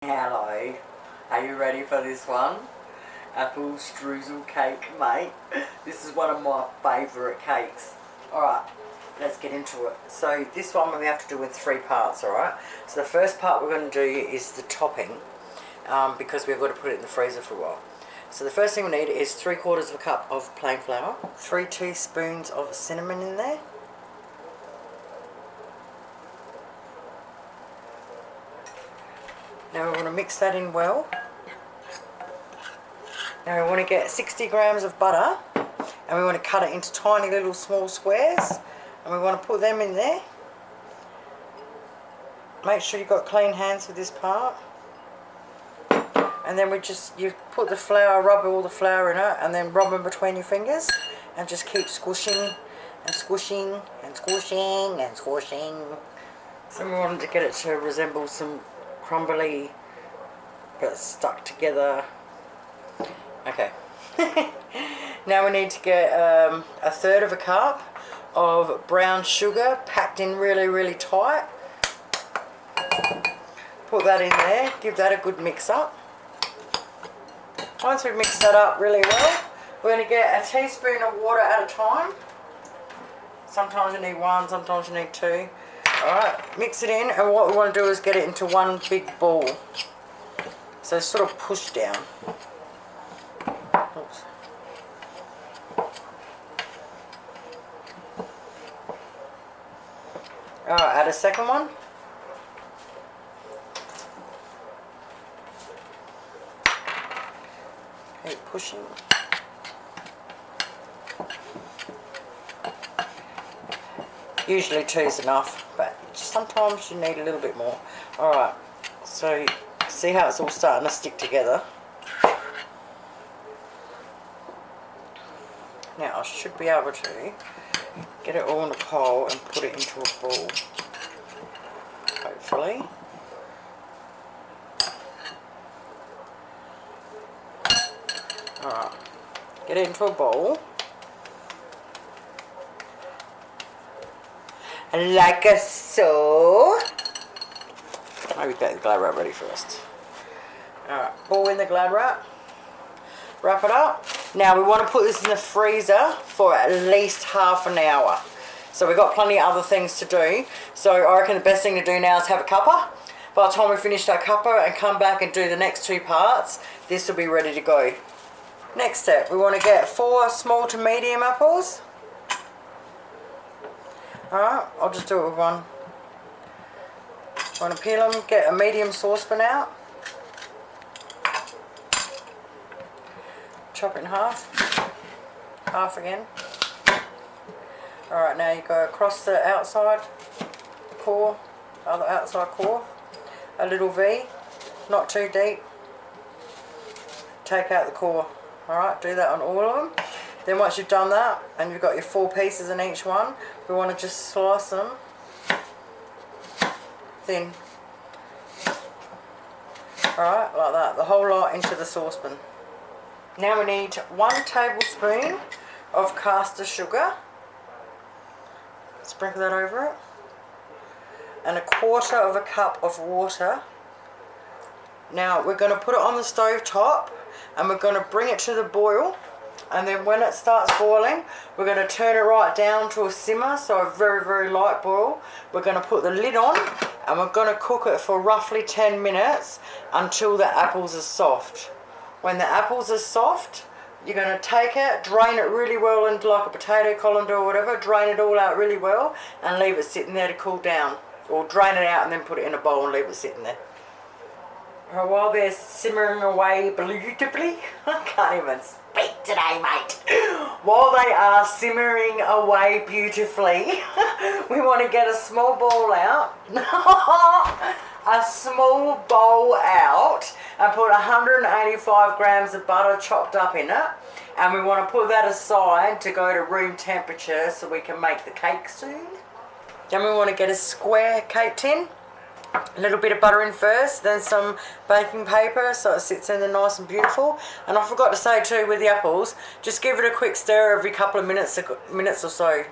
Hello, are you ready for this one? Apple streusel cake, mate. This is one of my favourite cakes. Alright, let's get into it. So this one we have to do in 3 parts, alright? So the first part we're going to do is the topping, because we've got to put it in the freezer for a while. So the first thing we need is 3/4 of a cup of plain flour, 3 teaspoons of cinnamon in there, now we want to mix that in well. Now we want to get 60 grams of butter and we want to cut it into tiny little small squares and we want to put them in there. Make sure you've got clean hands for this part. And then you put the flour, rub all the flour in it and then rub them between your fingers and just keep squishing and squishing and squishing and squishing. So we wanted to get it to resemble some crumbly but stuck together. Okay. Now we need to get 1/3 of a cup of brown sugar packed in really tight. Put that in there, give that a good mix up. Once we've mixed that up really well, we're going to get a teaspoon of water at a time. Sometimes you need 1, sometimes you need 2. Alright, mix it in, and what we want to do is get it into one big ball. So sort of push down. Oops. Alright, add a second one. Keep pushing. Usually 2 is enough, but sometimes you need a little bit more. Alright, so see how it's all starting to stick together? Now I should be able to get it all in a pole and put it into a ball, hopefully. Alright, get it into a bowl. And like so. Maybe get the Glad wrap ready first. Alright, ball in the Glad wrap. Wrap it up. Now we want to put this in the freezer for at least half an hour. So we've got plenty of other things to do. So I reckon the best thing to do now is have a cuppa. By the time we finish our cuppa and come back and do the next 2 parts, this will be ready to go. Next step, we want to get 4 small to medium apples. Alright, I'll just do it with one. Want to peel them, get a medium saucepan out. Chop it in half. Half again. Alright, now you go across the outside core, other outside core. A little V, not too deep. Take out the core. Alright, do that on all of them. Then once you've done that, and you've got your 4 pieces in each one, we want to just slice them thin. Alright, like that, the whole lot into the saucepan. Now we need 1 tablespoon of caster sugar. Sprinkle that over it. And 1/4 of a cup of water. Now we're going to put it on the stove top and we're going to bring it to the boil, and then when it starts boiling we're going to turn it right down to a simmer, so a very light boil. We're going to put the lid on and we're going to cook it for roughly 10 minutes until the apples are soft. When the apples are soft, you're going to take it, drain it really well into like a potato colander or whatever, drain it all out really well and leave it sitting there to cool down. Or drain it out and then put it in a bowl and leave it sitting there. While they're simmering away beautifully, I can't even speak today, mate. While they are simmering away beautifully, we want to get a small bowl out. A small bowl out and put 185 grams of butter chopped up in it. And we want to put that aside to go to room temperature so we can make the cake soon. Then we want to get a square cake tin. A little bit of butter in first, then some baking paper so it sits in there nice and beautiful. And I forgot to say too, with the apples, just give it a quick stir every couple of minutes or so.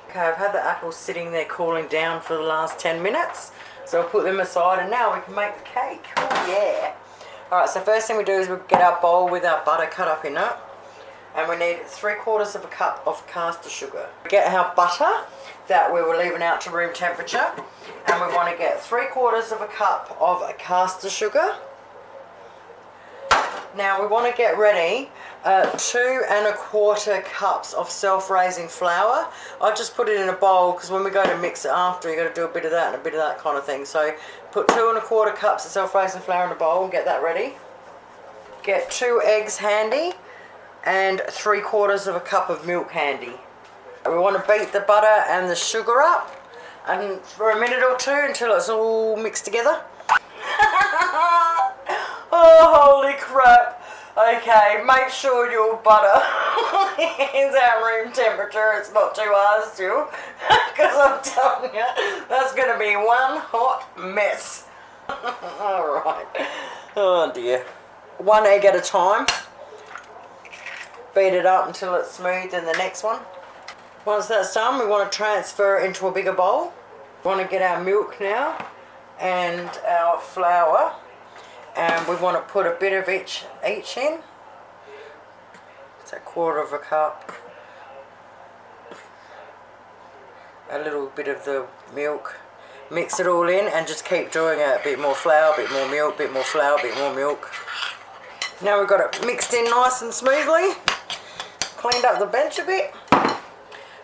Okay, I've had the apples sitting there cooling down for the last 10 minutes. So we'll put them aside and now we can make the cake. Oh yeah. Alright, so first thing we do is we get our bowl with our butter cut up in it. And we need 3/4 of a cup of caster sugar. We get our butter that we were leaving out to room temperature. And we want to get 3/4 of a cup of caster sugar. Now we want to get ready 2 1/4 cups of self-raising flour. I just put it in a bowl because when we go to mix it after, you got to do a bit of that and a bit of that kind of thing. So put 2 1/4 cups of self-raising flour in a bowl and get that ready. Get 2 eggs handy and 3/4 of a cup of milk handy. We want to beat the butter and the sugar up and for a minute or two until it's all mixed together. Oh, holy crap. Okay, make sure your butter is at room temperature. It's not too hard still. Because I'm telling you, that's going to be one hot mess. Alright. Oh dear. 1 egg at a time. Beat it up until it's smooth in the next one. Once that's done, we want to transfer it into a bigger bowl. We want to get our milk now and our flour. And we want to put a bit of each in. It's 1/4 cup. A little bit of the milk. Mix it all in and just keep doing it. A bit more flour, a bit more milk, a bit more flour, a bit more milk. Now we've got it mixed in nice and smoothly. Cleaned up the bench a bit.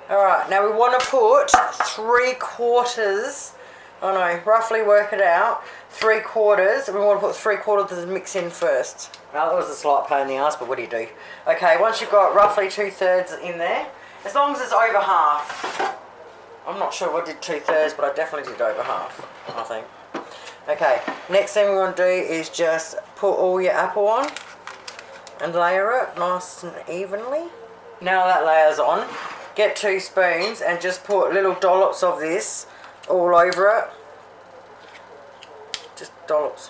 Alright, now we want to put 3/4, oh no, roughly work it out, 3/4, and we want to put 3/4 of the mix in first. Now that was a slight pain in the ass, but what do you do? Okay, once you've got roughly 2/3 in there, as long as it's over half. I'm not sure if I did 2/3, but I definitely did over half, I think. Okay, next thing we want to do is just put all your apple on and layer it nice and evenly. Now that layer's on, get 2 spoons and just put little dollops of this all over it. Just dollops.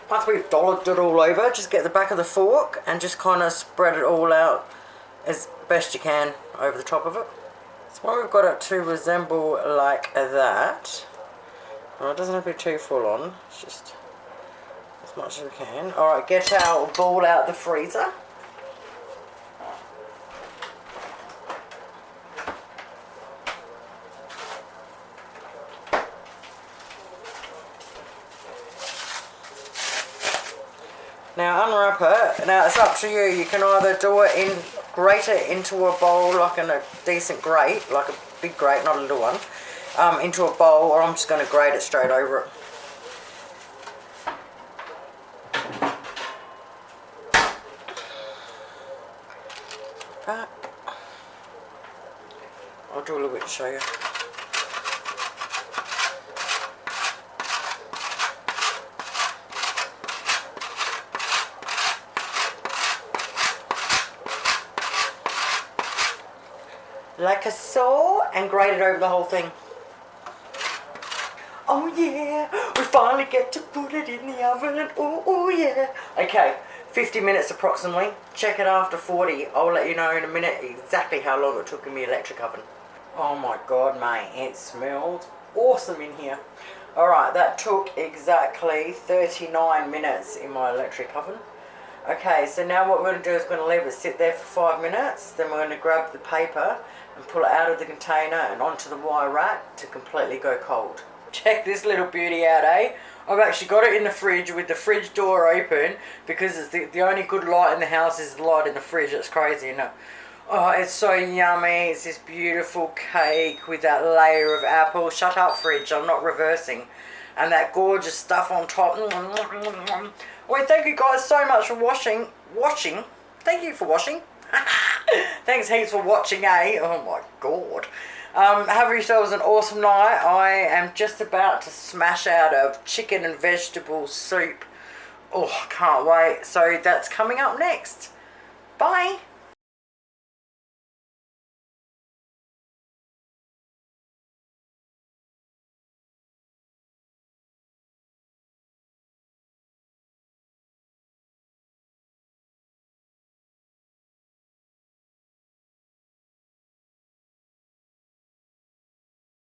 Once we've dolloped it all over, just get the back of the fork and just kind of spread it all out as best you can over the top of it. So when we've got it to resemble like that, well, it doesn't have to be too full on, it's just as much as we can. Alright, get our ball out the freezer. Now unwrap it. Now it's up to you. You can either do it in, grate it into a bowl like in a decent grate, like a big grate, not a little one, into a bowl, or I'm just going to grate it straight over it. I'll do a little bit to show you. Like a saw, and grate it over the whole thing. Oh yeah, we finally get to put it in the oven. Oh yeah. Okay, 50 minutes approximately. Check it after 40. I'll let you know in a minute exactly how long it took in the electric oven. Oh my god, mate, it smells awesome in here. Alright, that took exactly 39 minutes in my electric oven. Okay, so now what we're going to do is we're going to leave it sit there for 5 minutes. Then we're going to grab the paper and pull it out of the container and onto the wire rack to completely go cold. Check this little beauty out, eh? I've actually got it in the fridge with the fridge door open because it's the only good light in the house is the light in the fridge. It's crazy, isn't it? Oh, it's so yummy. It's this beautiful cake with that layer of apple. Shut up, fridge. I'm not reversing. And that gorgeous stuff on top. Well, thank you guys so much for watching. Thank you for watching. Thanks heaps for watching, eh? Oh my god. Have yourselves an awesome night. I am just about to smash out a chicken and vegetable soup. Oh, can't wait. So that's coming up next. Bye.